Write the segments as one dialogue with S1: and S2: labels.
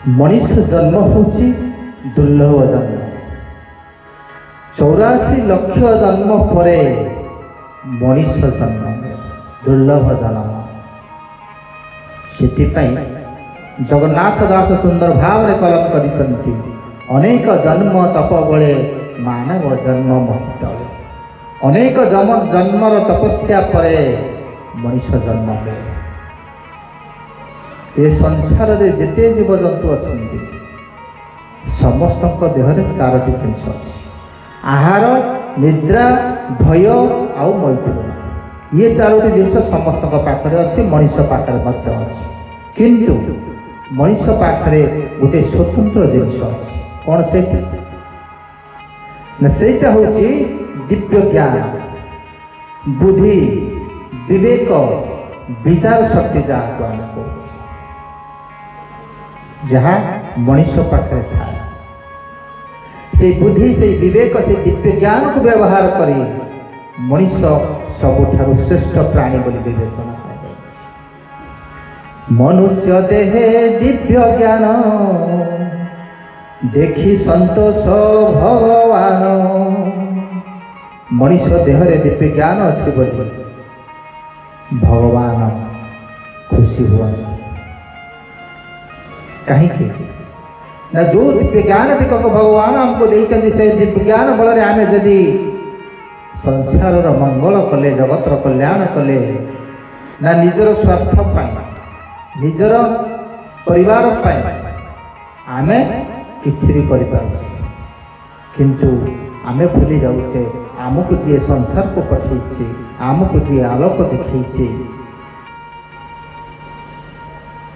S1: मनुष्य जन्म होची दुर्लभ जन्म 84 लक्ष जन्म परे मनुष्य जन्म दुर्लभ जन्म से जगन्नाथ दास सुंदर भाव में कलम करिसंती अनेक जन्म तप बले मानव जन्म महितले अनेक जन्मर तपस्या परे मनुष्य जन्म हुए। ये संसार रे जेते जीव जंतु अछंती समस्त देहरे चारोटी जिनिस अछि आहार निद्रा भय आउ मैथुन ये चारोटी जिनिस समस्त पाखरे अछि मनुष्य पाखरे मध्य अछि किंतु मनुष्य पाखरे गोटे स्वतंत्र जिनिस अछि कोन से न सेटा होछि दिव्य ज्ञान बुद्धि विवेक विचार शक्ति जाको हम कहछि जहाँ मनुष्य पाखरे थाए से बुद्धि से विवेक से दिव्य ज्ञान को व्यवहार करी मनुष्य सबुठारु श्रेष्ठ प्राणी बोली विवेचना मनुष्य देहे दिव्य ज्ञान देखी संतोष भगवान मनुष्य देहरे दिव्य ज्ञान अच्छी बोली भगवान खुशी हुआ कहीं ना जो दिव्य ज्ञान टिक भगवान हमको देते से दिव्य ज्ञान बल आम जदि संसार मंगल कले जगतर कल्याण कले ना निजर स्वार्थ निजर परिवार आमे किसी भी कर किंतु आमे भूली जाऊे आमको जी संसार को पठे आमको जी आलोक देखी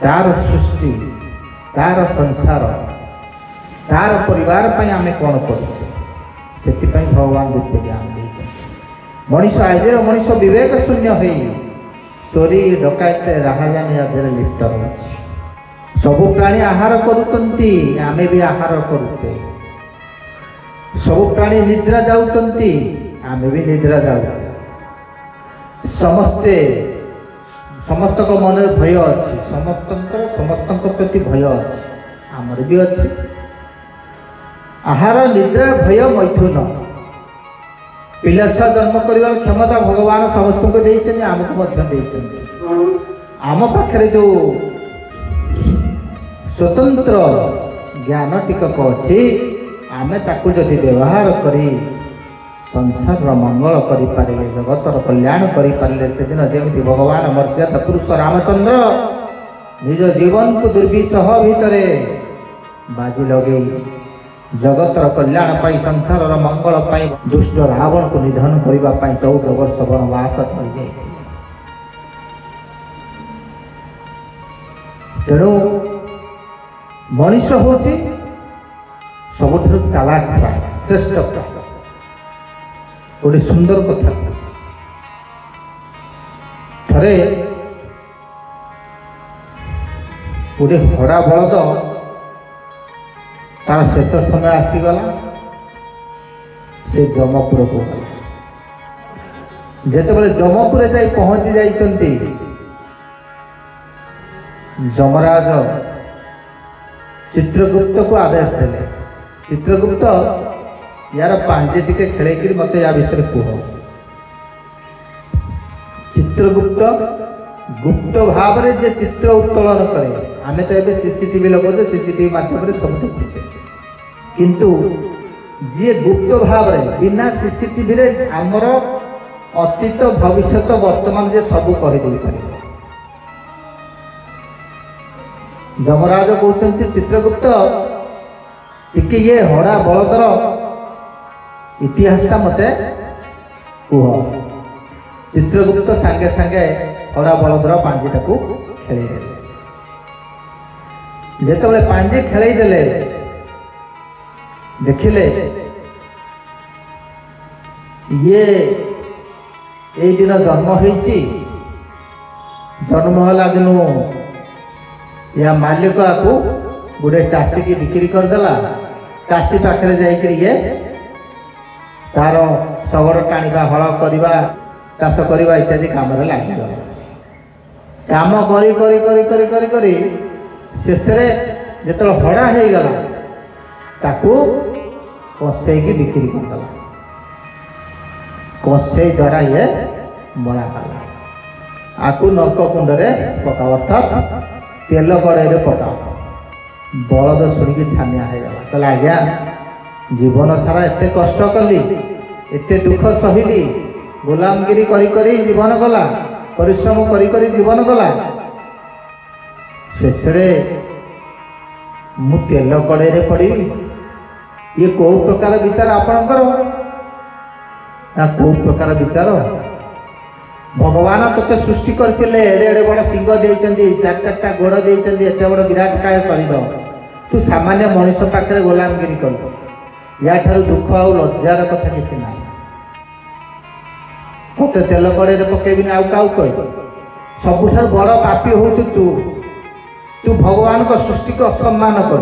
S1: तार सृष्टि तार संसार तार परिवार आम कौन कर भगवान दिव्य ज्ञान दे मनुष्य आज मनुष्य विवेक शून्य हो चोरी डकायत राहाजानी अधे लिप्त हो सबु प्राणी आहार करुचंती आमे भी आहार करुचे सबु प्राणी निद्रा जाउचंती आमे भी निद्रा जाउचे समस्ते समस्त को मन भय अच्छी समस्त प्रति भय अच्छी आमर भी अच्छी आहार निद्रा भय मैथुन पिला छुआ जन्म कर क्षमता भगवान समस्त को देते आमको आम पाखे जो स्वतंत्र ज्ञान टिकक अच्छी आमे ताकू जदि व्यवहार करी संसार मंगल करें जगतर कल्याण करें से दिन जमी भगवान मर्यादा पुरुष रामचंद्र निज जीवन को दुर्विसह भितर बाजी लगे जगतर कल्याण पाई संसार मंगल पाई दुष्ट रावण को निधन करने 14 वर्ष वनवास चल जाए तेणु मनुष्य हूँ सबुठ चालाक प्राणी श्रेष्ठ प्राणी गोटे सुंदर कथा थे गोटे हड़ा बलद तार शेष समय आसीगला से जमपुर को गला जिते जमपुर जाई पहुंची जाइछंती जमराज चित्रगुप्त को आदेश देले चित्रगुप्त यार पांजे टिके खेल मत या विषय कह चित्रगुप्त गुप्त भाव में जे चित्र उत्तोलन करे आम तो ये सीसीटीवी लगे सीसीटीवी माध्यम सब देखुचे किंतु जी गुप्त भाव में बिना सीसीटीवी रे आमर अतीत भविष्य वर्तमान जे सब कहीदे पारे जमराज कहते चित्रगुप्त टिके ये हड़ा बलदर इतिहासटा मते कह चित्रगुप्त सांगे सांगे हड़ा बलदर पांजीटा को खेल जिते पांजी खेल देखिले ये दिन जन्म होइछि जन्म होला दिनु या मालिक को गोटे चाषी की बिक्री करदेला चाषी पाखे जाइए ये तार शगड़ टाणिबा हल करवा चाष करवा इत्यादि काम लगे काम करी करी करी करी करी करी शेष जो हड़ा हो गला ताकू कषे बिक्री करदेला कषे द्वारा ये मरा कला आकु नर्क कुंडे पकाओ अर्थात तेल कड़े पकाओ बलद शुणिकी छानिया हो गला कहला आज्ञा जीवन सारा एत कष्ट कली एत दुख सहिली गुलामगिरी करी जीवन गला परिश्रम करी जीवन गला शेष मु तेल कड़े पड़ी ये कौ प्रकार विचार आपणकर ना कौ प्रकार विचार भगवान तोते सृष्टि करते एड़े एड़े बड़ सिंह देइचंदी चार चारटा गोड़ देइचंदी एते बड़ विराट काय शरीर तू सामान्य मनुष्य पाखे गोलामगिरी कर या ठारू दुख आ लज्जार कथा किसी ना मत तेल कड़े पकेबी आउ क्या कह सबुठ बड़ पापी हूँ तू तू भगवान को सृष्टि को असम्मान कर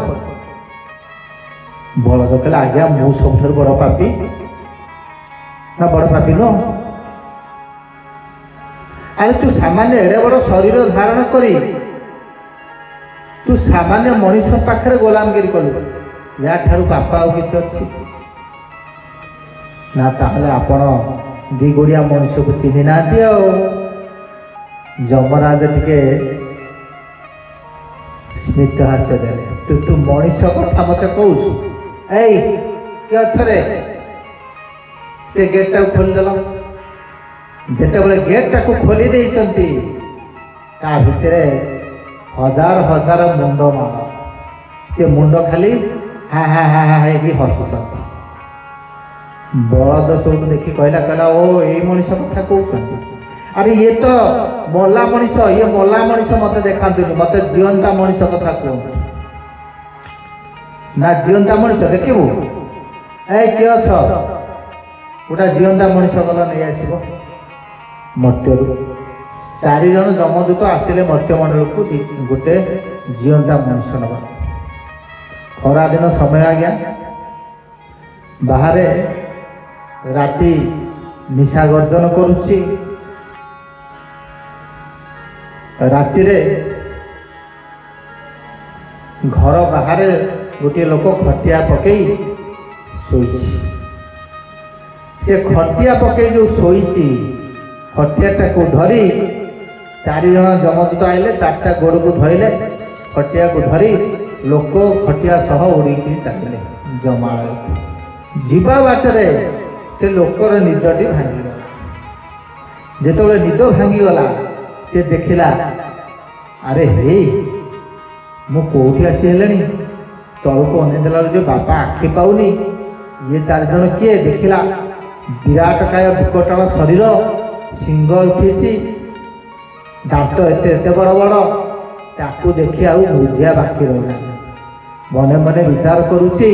S1: बलद कहला आज्ञा मु सब बड़ पापी ना बड़ पापी नो अरे तू सामान्य एड़े बड़ शरीर धारण करी तू सामान्य मनुष्य पाखे गोलामगिरी कलु या ठारू पाप आउ किसी अच्छी ना ताहले आपण दी गोड़िया मनुष्य को चिन्ह ना जमराज टिके स्मित हास्य दे तू मनुष्य कथा मत कहू से गेट टाक खोलीदेल जिते गेट टाक खोली देइचंती ता भितरे हजार हजार मुंड माड़ से मुंड खाली हा हा हा हा हसुचंती बलद सब देखी कहला कहला ओ ये मनुष्य कथा कहते अरे ये तो मला मनीष ये मला मनीष मत देखा मत जीवंता मनीष कथा कहते ना जीवंता मनीष देखू किए अछ गोटा जीवंता मनीष गला नहीं आसब मर्त्यु चार जन जमदूत आसिले मर्त्यमंडल को गोटे जीवंता मनीष नवा खरा दिन समय आज्ञा बाहर राति निशा गर्जन करुच्ची राति घर बाहर गोटे लोक खटिया पकई शोई से खटिया पकई जो शोई खटियाटा को धरी चार जन जमदूत आइले चारटा गोड़ को धरले खटिया को धरी लोक खटिया सह उड़ी चलिए जमाल जीवा बाटरे से लोकर निदटी भांगीगला जिते निद भांगीगला से देखला अरे हे मु कौटी आसी हेलेनी तलू अनेदेला जो बापा आखि पाऊनी ये चार जन किए देखला विराट काय विकटाल शरीर सिंह उठी दांत एत बड़ बड़ ताकू देखी आउ बुझिया बाकी रहा मने मने विचार करुच्ची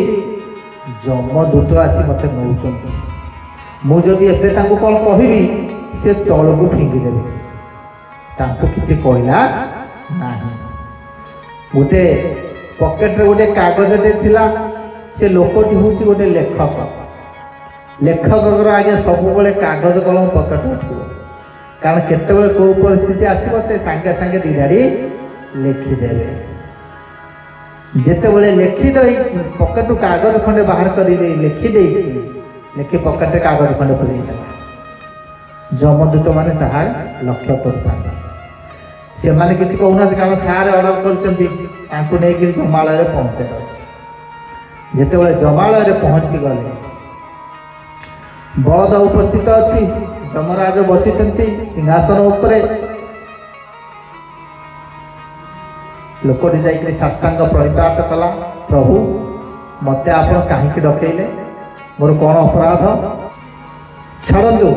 S1: जमदूत आसी मत नौ मुझे एवं कौन कहबी से तल को फिंगिदेवे किसी कहला ना गोटे पकेट रे गोटे कागजटे थिला से लोकटी हूँ गोटे लेखक लेखक आज्ञा सब कागज कलम पकेट थी कारण केतबेले को परिस्थिति आसो से सांगे सांगे दिधाड़ी लिखिदेवे जिते लिखिद पकेट कागज खंडे बाहर कर लिखिदे लिखि पकेट कागज खंडे पुरेला जमदूत माने ताहार लक्ष्य कर से माने किसी कहूना कारण सारे ऑर्डर कर जमाल पहुँचे जिते जमाल पहुँची गले बलद उपस्थित अच्छी जमराज बसी सिंहासन उपरे लोकटी जाकर साष्टांग प्रणिपात कला प्रभु मत आप कहीं डकैले मोर कौन अपराध छाड़ू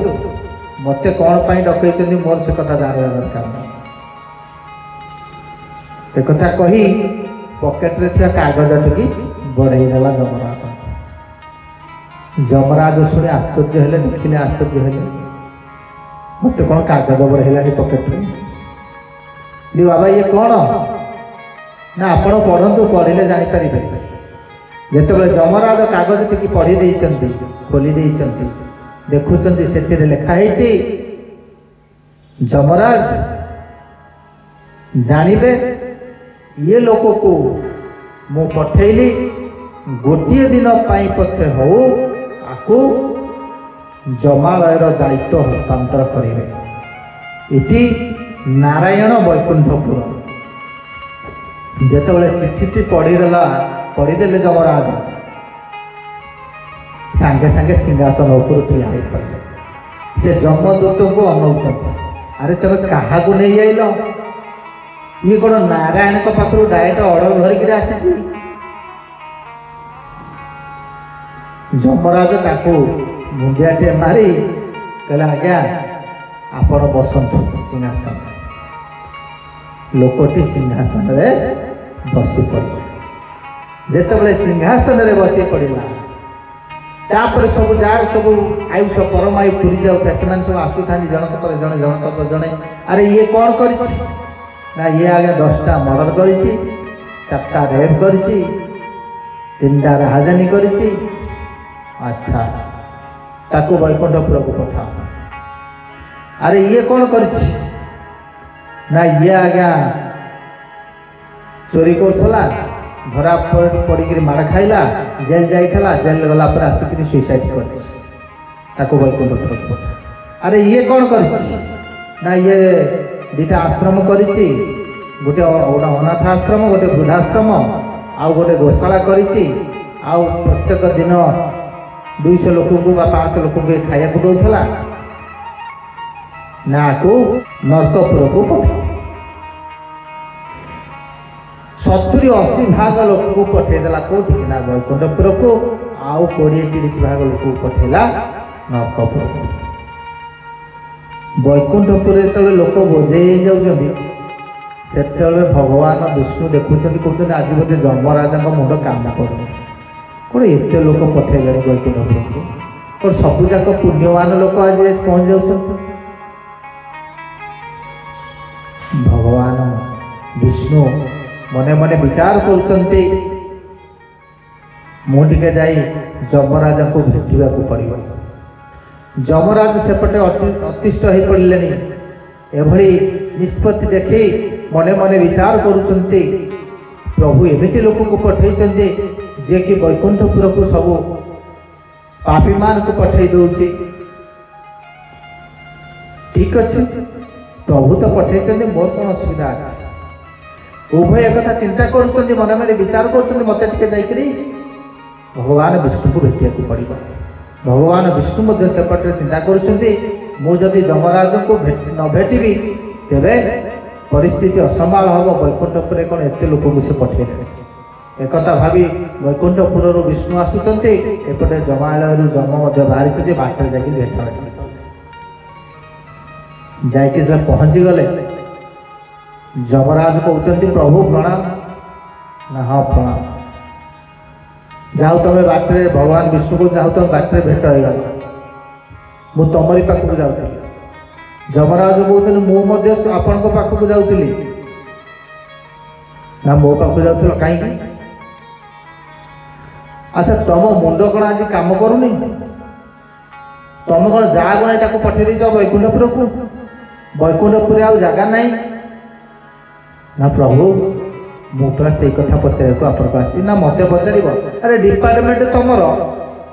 S1: मत कौन पाई डकई मोर से कथा जानवा दरकार एक कही पकेट रे कागज टी बढ़ईदेला जमराज जमराज शुणी आश्चर्य हेले देखिले आश्चर्य हेले मत कौन कागज बढ़ेला पकेट रे बाबा ये कौन ना आपण पढ़ु पढ़े जापर जिते जमराज कागज टी पढ़ी खोली देखुं से लिखाई जमराज जानिबे ये लोक को मु पठेली गोटे दिन पछे हो आपको जमालयर दायित्व हस्तांतर करेंगे। इति नारायण वैकुंठपुर जिते चिठीटी पढ़ीदेले जमराज सांगे सांगे सिंहासन उपर ठिया पड़े। से जमदूत को अनौच अरे तुम क्या नहीं आइल ये कौन नारायण पाखु डायरेक्ट ऑर्डर धरिक आसी। जमराज ताकू मुंडियाटे मारी कहला आज्ञा आपण बसंतु सिंहासन। लोकटी सिंहासन रे बसी पड़े। जेतबले सिंहासन रे बसी पड़िला तापर सब जार सब आयुष परम आयु पूरी जाऊता से सब आसुता जनक पर जड़े जनक पर जड़े अरे ये कौन कर ना ये आगे 10टा मर्डर कर 4टा रेप कर 3टा राजधानी कर। अच्छा ताको वैकुंठपुर को पठाओ। अरे ये कौन कर ना ये आज्ञा चोरी करा धरा पड़ी माड़ खाइला जेल जाइला जेल गला पर आसिक सुइसाइड कर वैकुंठपुर को पठा। अरे ये कौन कर ना ये 2टा आश्रम कर गोटे अनाथ आश्रम गोटे वृद्धाश्रम आउ गोटे गोशाला कर प्रत्येक दिन 200 लोक को 500 लोक को खाया दौला ना को नरकपुर को पठा। 70-80 भाग लोक को पठेदेला कौटी ना वैकुंठपुर को आउ 20-30 भाग लोक को पठेला नरकपुर को। वैकुंठपुर जो लोक बोझे जाऊँगी से भगवान विष्णु देखुं कहते आज बोधे जमराजा मुंड काम कर कौन एत लोक पठेले वैकुंठपुर को कौन सबूक पुण्यवान लोक आज पहुँच जाऊँ। भगवान विष्णु मने मने विचार करते मुझे जाई जमराजा को भेटा पड़ो। जमराज सेपटे अतिष्ठ हो पड़े एभली निष्पत्ति देखी मने मने विचार करुचंती प्रभु एमती लोक को पठे जे कि वैकुंठपुर को सब पापी मान को पठे दौची। ठीक अच्छे प्रभु तो पठे मोर कौन असुविधा अच्छे। उभय एक चिंता कर मन मन विचार कर मत भगवान विष्णु को भेटिया पड़ो। भगवान विष्णु सेपटे चिंता करुँच जमराज को न भेटी तेरे परिस्थिति असंभाल हम वैकुंठपुर कौन एत लोक को से पठे एक भावी वैकुंठपुर विष्णु आसुंच एपटे जमालय जम बाहरी बाटर जाकि भेटा जाकि पहुँची गले जमराज कहते प्रभु प्रणाम ना हाँ प्रणाम जाओ तुम बाटे भगवान विष्णु को जाओ तुम बाटे भेट हो गल मु तमरी पाखक जाऊँ। जमराज कहते मुझे आपण पाखक जाऊली ना मो पाख जाऊल कहीं। अच्छा तुम मुंड कौन आज काम करूनी तुम कौन जहाँ ना पठे दीच वैकुंठपुर को वैकुंठपुर आ जगह नहीं ना प्रभु मुझे से कथा पचार को आपको आसी ना मत पचार। अरे डिपार्टमेंट तुमर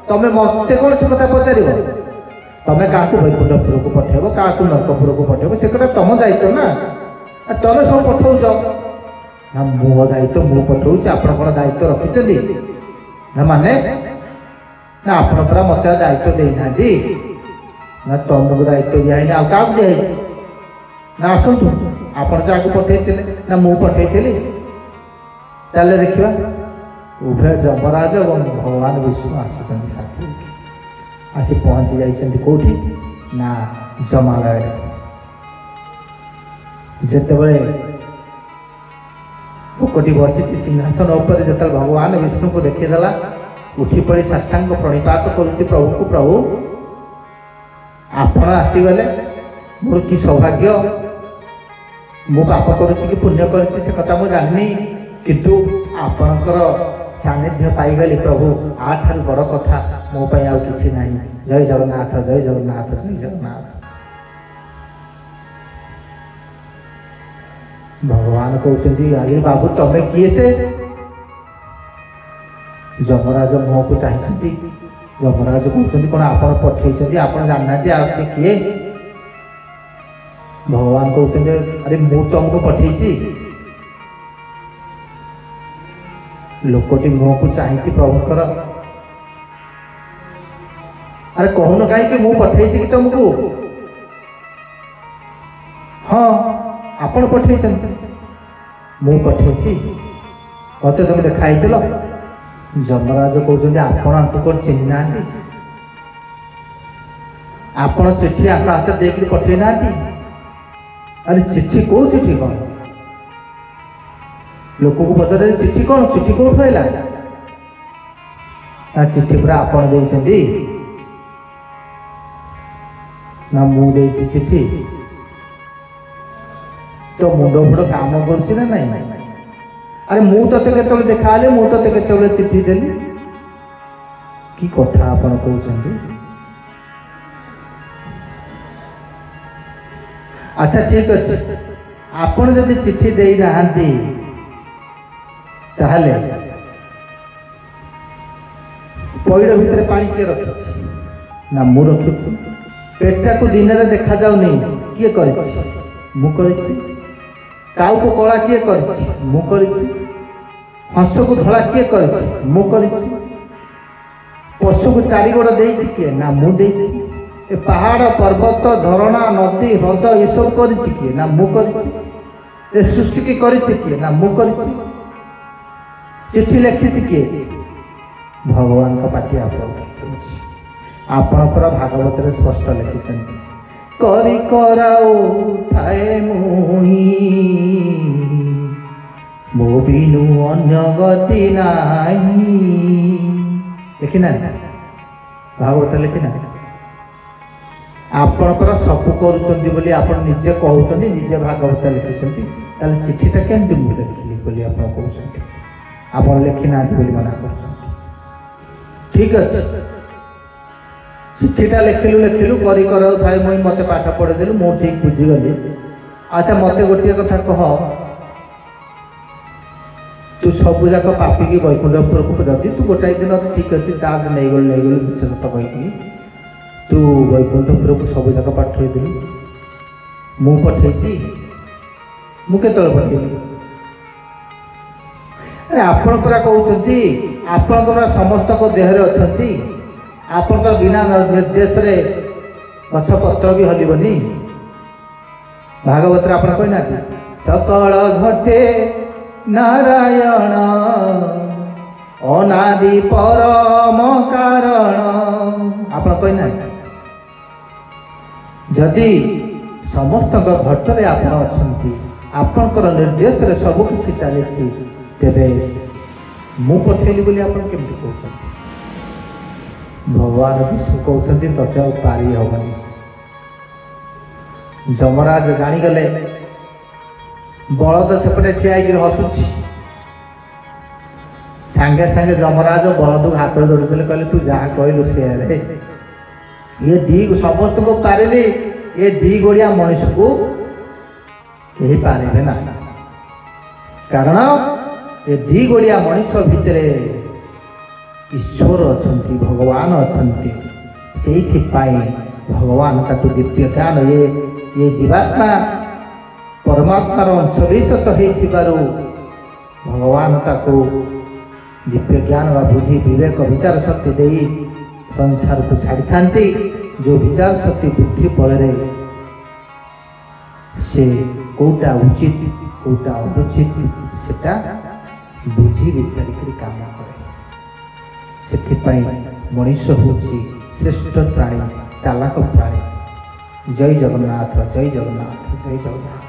S1: तुम मत कौन से कथा पचार तुम्हें क्या वैकुंठपुर को पठेब क्या नरकपुर को पठेब से कथा तुम दायित्व ना तुम सब पठाऊच ना मो दायित्व मु पठाऊँ आप दायित्व रखी ना माने ना आप मत दायित्व देना ना तुमको दायित्व दिखाई आ क्या दिखाई ना आसतु आप जहाँ पठे ना मु पठे चल देखा उभय जमराज और भगवान विष्णु आसुच्च साथी आसी पहुँची जाइछन्ति कोठी ना जमालय। जेतेबेले लोकटी बसी सिंहासन उपर जो भगवान विष्णु को देखीदेला उठी पड़ी साष्टांग प्रणिपात करुच्ची प्रभु को प्रभु आपण आसीगले मोर कि सौभाग्य मु पाप करुच्ची कि पुण्य करुच्ची से कथा मु जानी किंतु आपणकर सानिध्य पाईगली प्रभु आठार बड़ कथा मो पाई आउ किछि नाही। जय जगन्नाथ जय जगन्नाथ जय जगन्नाथ। भगवान कहते अरे बाबू तमें किए से ଯମରାଜ ମୁହଁକୁ ଚାହିଁଛନ୍ତି। ଯମରାଜ କହୁଛନ୍ତି କ'ଣ ଆପଣ ପଠେଇଛନ୍ତି? ଆପଣ ଜାଣିନାହାନ୍ତି ଆଉ ସେ କିଏ? ଭଗବାନ କହୁଛନ୍ତି ଆରେ ମୁଁ ତମକୁ ପଠେଇଛି। ଲୋକଟି ମୁହଁକୁ ଚାହିଁଛି ପ୍ରଭୁଙ୍କର। ଆରେ କହୁନ କାହିଁକି ମୁଁ ପଠେଇଛି କି ତମକୁ? ହଁ ଆପଣ ପଠେଇଛନ୍ତି। ମୁଁ ପଠେଇଛି, ମତେ ତମେ ଦେଖା ହେଇଥିଲ। ଯମରାଜ କହୁଛନ୍ତି ଆପଣ ଆଙ୍କୁ କ'ଣ ଚିହ୍ନି ନାହାନ୍ତି? ଆପଣ ଚିଠି ଆଙ୍କ ହାତରେ ଦେଇକି ପଠେଇ ନାହାନ୍ତି? ଆରେ ଚିଠି କୋଉ ଚିଠି କ'ଣ? ଲୋକକୁ ପଚାରେ ଚିଠି କ'ଣ? ଚିଠି କୋଉଠୁ ହେଲା? ନା ଚିଠି ପୁରା ଆପଣ ଦେଇଛନ୍ତି? ନା ମୁଁ ଦେଇଛି ଚିଠି? ତ ମୁଣ୍ଡ ଫୁଣ୍ଡ କାମ କରୁଛି ନା ନାଇଁ? ଆରେ ମୁଁ ତତେ କେତେବେଳେ ଦେଖାହେଲେ, ମୁଁ ତତେ କେତେବେଳେ ଚିଠି ଦେଲି? କି କଥା ଆପଣ କହୁଛନ୍ତି? ଆଚ୍ଛା ଠିକ ଅଛି, ଆପଣ ଯଦି ଚିଠି ଦେଇନାହାନ୍ତି ତାହେଲେ ପଇଡ଼ ଭିତରେ ପାଣି କିଏ ରଖିଛି? ନା ମୁଁ ରଖିଛି। ପେଚାକୁ ଦିନରେ ଦେଖାଯାଉନି, କିଏ କରିଛି? ମୁଁ କରିଛି। କାଉକୁ କଳା କିଏ କରିଛି? ମୁଁ କରିଛି। ହଂସକୁ ଧଳା କିଏ କରିଛି? ମୁଁ କରିଛି। ପଶୁକୁ ଚାରି ଗୋଡ଼ ଦେଇଛି କିଏ? ନା ମୁଁ ଦେଇଛି। ଏ ପାହାଡ଼ ପର୍ବତ ଝରଣା ନଦୀ ହ୍ରଦ ଏସବୁ କରିଛି କିଏ? ନା ମୁଁ କରିଛି। ଏ ସୃଷ୍ଟିକି କରିଛି କିଏ? ନା ମୁଁ କରିଛି। ଚିଠି ଲେଖିଛି କିଏ? ଭଗବାନଙ୍କ ପାଟି ଆପଣଙ୍କର ଭାଗବତରେ ସ୍ପଷ୍ଟ ଲେଖିଛନ୍ତି, କରି କରାଉ ଥାଏ ମୁହିଁ ମୋ ବିନୁ ଅନ୍ୟ ଗତି ନାହିଁ। ଲେଖିନା ଭାଗବତ ଲେଖିନା? ଆପଣଙ୍କର ସବୁ କରୁଛନ୍ତି ବୋଲି ଆପଣ ନିଜେ କହୁଛନ୍ତି, ନିଜେ ଭାଗବତ ଲେଖିଛନ୍ତି, ତାହେଲେ ଚିଠିଟା କେମିତି ମୁଁ ଲେଖିଲି ବୋଲି ଆପଣ କହୁଛନ୍ତି? ଆପଣ ଲେଖିନାହାନ୍ତି ବୋଲି ମନା କରୁଛନ୍ତି। ଠିକ ଅଛି, ଚିଠିଟା ଲେଖିଲୁ କରି କରାଉ ଥାଏ ମୁଇଁ, ମତେ ପାଠ ପଢ଼େଇଦେଲୁ, ମୁଁ ଠିକ ବୁଝିଗଲି। ଆଚ୍ଛା ମତେ ଗୋଟିଏ କଥା କହ, ତୁ ସବୁ ଯାକ ପାପିକି ବୈକୁଣ୍ଠପୁରକୁ ଯଦି ତୁ ଗୋଟାଏ ଦିନ ଠିକ ଅଛି ଚାର୍ଜ ନେଇଗଲୁ ମିଛ କଥା କହିକି ତୁ ବୈକୁଣ୍ଠପୁରକୁ ସବୁ ଯାକ ପଠେଇଦେଲୁ, ମୁଁ ପଠେଇଛି? ମୁଁ କେତେବେଳେ ପଠେଇଲି? ଆରେ ଆପଣ ପରା କହୁଛନ୍ତି ଆପଣଙ୍କର ସମସ୍ତଙ୍କ ଦେହରେ ଅଛନ୍ତି, ଆପଣଙ୍କର ବିନା ନିର୍ଦ୍ଦେଶରେ ଗଛ ପତ୍ର ବି ହଲିବନି। ଭାଗବତରେ ଆପଣ କହିନାହାନ୍ତି ସକଳ ଘଟେ ନାରାୟଣ ଅନାଦି ପରମ କାରଣ? ଆପଣ କହିନାହାନ୍ତି? ଯଦି ସମସ୍ତଙ୍କ ଘଟରେ ଆପଣ ଅଛନ୍ତି, ଆପଣଙ୍କର ନିର୍ଦ୍ଦେଶରେ ସବୁ କିଛି ଚାଲିଛି, ତେବେ ମୁଁ ପଠେଇଲି ବୋଲି ଆପଣ କେମିତି କହୁଛନ୍ତି? ଭଗବାନ ବିଷ୍ଣୁ କହୁଛନ୍ତି ତତେ ଆଉ ପାରି ହବନି। ଯମରାଜ ଜାଣିଗଲେ, ବଳଦ ସେପଟେ ଠିଆ ହେଇକି ହସୁଛି। ସାଙ୍ଗେ ସାଙ୍ଗେ ଯମରାଜ ବଳଦକୁ ହାତ ଯୋଡ଼ିଦେଲେ, କହିଲେ ତୁ ଯାହା କହିଲୁ ସେୟା ରେ। ଏ ସମସ୍ତଙ୍କୁ ପାରିଲି, ଏ ଦି ଗୋଡ଼ିଆ ମଣିଷକୁ କେହି ପାରିବେ ନା, କାରଣ ଏ ଦି ଗୋଡ଼ିଆ ମଣିଷ ଭିତରେ ଈଶ୍ୱର ଅଛନ୍ତି, ଭଗବାନ ଅଛନ୍ତି। ସେଇଥିପାଇଁ ଭଗବାନ ତାକୁ ଦିବ୍ୟ ଜ୍ଞାନ, ଏ ଜୀବାତ୍ମା ପରମାତ୍ମାର ଅଂଶବିଶେଷ ହେଇଥିବାରୁ ଭଗବାନ ତାକୁ ଦିବ୍ୟ ଜ୍ଞାନ ବା ବୁଦ୍ଧି ବିବେକ ବିଚାର ଶକ୍ତି ଦେଇ ସଂସାରକୁ ଛାଡ଼ିଥାନ୍ତି। ଯେଉଁ ବିଚାର ଶକ୍ତି ବୁଦ୍ଧି ବଳରେ ସେ କୋଉଟା ଉଚିତ କୋଉଟା ଅନୁଚିତ ସେଟା ବୁଝି ବିଚାରିକରି କାମ କରେ। ସେଥିପାଇଁ ମଣିଷ ହେଉଛି ଶ୍ରେଷ୍ଠ ପ୍ରାଣୀ, ଚାଲାକ ପ୍ରାଣୀ। ଜୟ ଜଗନ୍ନାଥ, ଜୟ ଜଗନ୍ନାଥ, ଜୟ ଜଗନ୍ନାଥ।